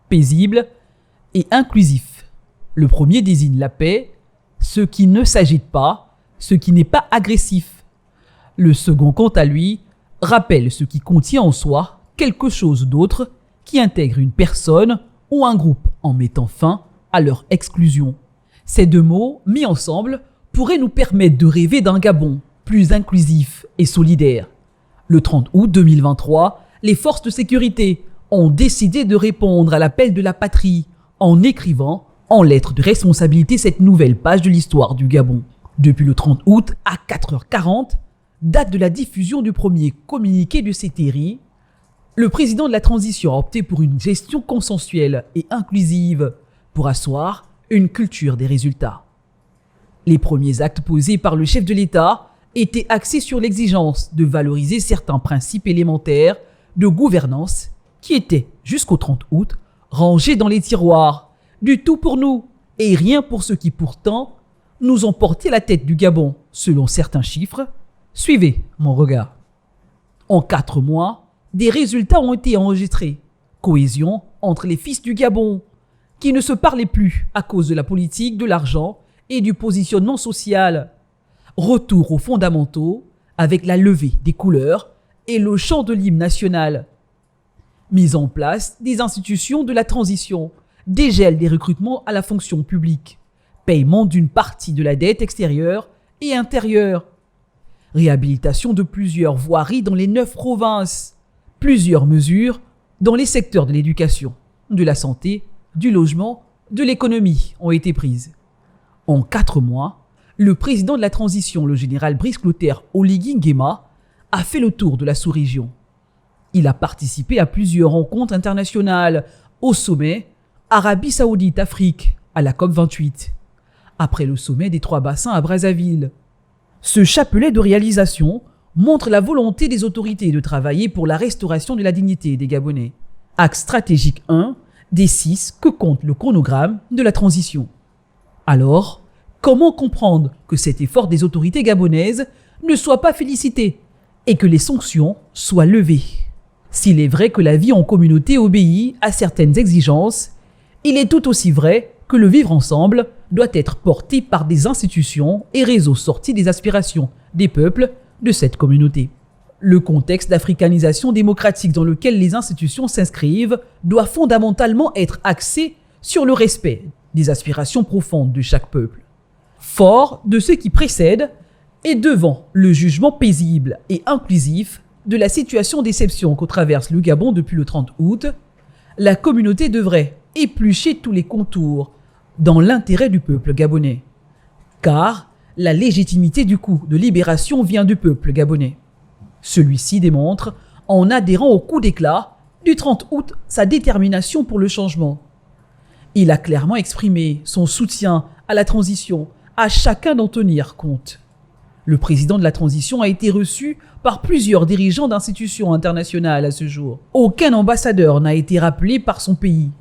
paisible et inclusif. Le premier désigne la paix, ce qui ne s'agite pas, ce qui n'est pas agressif. Le second, quant à lui, rappelle ce qui contient en soi quelque chose d'autre qui intègre une personne ou un groupe en mettant fin à leur exclusion. Ces deux mots, mis ensemble, pourraient nous permettre de rêver d'un Gabon plus inclusif et solidaire. Le 30 août 2023, les forces de sécurité ont décidé de répondre à l'appel de la patrie en écrivant en lettres de responsabilité cette nouvelle page de l'histoire du Gabon. Depuis le 30 août à 4h40, date de la diffusion du premier communiqué de CETERI, le président de la transition a opté pour une gestion consensuelle et inclusive pour asseoir une culture des résultats. Les premiers actes posés par le chef de l'État étaient axés sur l'exigence de valoriser certains principes élémentaires de gouvernance qui étaient, jusqu'au 30 août, rangés dans les tiroirs, du tout pour nous et rien pour ceux qui pourtant nous ont porté la tête du Gabon, selon certains chiffres. Suivez mon regard. En 4 mois, des résultats ont été enregistrés. Cohésion entre les fils du Gabon, qui ne se parlaient plus à cause de la politique, de l'argent et du positionnement social. Retour aux fondamentaux avec la levée des couleurs et le chant de l'hymne national. Mise en place des institutions de la transition, dégel des recrutements à la fonction publique, paiement d'une partie de la dette extérieure et intérieure, réhabilitation de plusieurs voiries dans les 9 provinces, plusieurs mesures dans les secteurs de l'éducation, de la santé, du logement, de l'économie ont été prises. En 4 mois, le président de la transition, le général Brice Clotaire Oligui Nguema, a fait le tour de la sous-région. Il a participé à plusieurs rencontres internationales, au sommet Arabie Saoudite-Afrique, à la COP28, après le sommet des 3 bassins à Brazzaville. Ce chapelet de réalisations montre la volonté des autorités de travailler pour la restauration de la dignité des Gabonais. Axe stratégique 1 des 6 que compte le chronogramme de la transition. Alors, comment comprendre que cet effort des autorités gabonaises ne soit pas félicité et que les sanctions soient levées? S'il est vrai que la vie en communauté obéit à certaines exigences, il est tout aussi vrai que le vivre ensemble doit être porté par des institutions et réseaux sortis des aspirations des peuples de cette communauté. Le contexte d'africanisation démocratique dans lequel les institutions s'inscrivent doit fondamentalement être axé sur le respect des aspirations profondes de chaque peuple. Fort de ce qui précède et devant le jugement paisible et inclusif de la situation d'exception que traverse le Gabon depuis le 30 août, la communauté devrait éplucher tous les contours dans l'intérêt du peuple gabonais. Car la légitimité du coup de libération vient du peuple gabonais. Celui-ci démontre, en adhérant au coup d'éclat du 30 août, sa détermination pour le changement. Il a clairement exprimé son soutien à la transition, à chacun d'en tenir compte. Le président de la transition a été reçu par plusieurs dirigeants d'institutions internationales à ce jour. Aucun ambassadeur n'a été rappelé par son pays.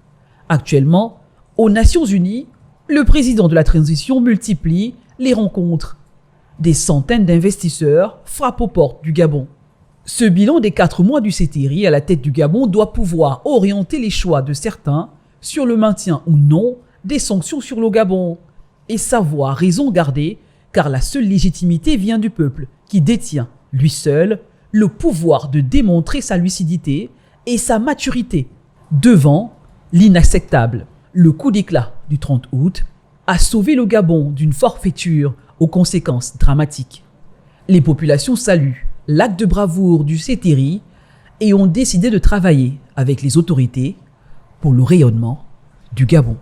Actuellement, aux Nations Unies, le président de la transition multiplie les rencontres. Des centaines d'investisseurs frappent aux portes du Gabon. Ce bilan des 4 mois du CETERI à la tête du Gabon doit pouvoir orienter les choix de certains sur le maintien ou non des sanctions sur le Gabon et savoir raison garder, car la seule légitimité vient du peuple qui détient, lui seul, le pouvoir de démontrer sa lucidité et sa maturité devant l'inacceptable. Le coup d'éclat du 30 août a sauvé le Gabon d'une forfaiture aux conséquences dramatiques. Les populations saluent l'acte de bravoure du CETERI et ont décidé de travailler avec les autorités pour le rayonnement du Gabon.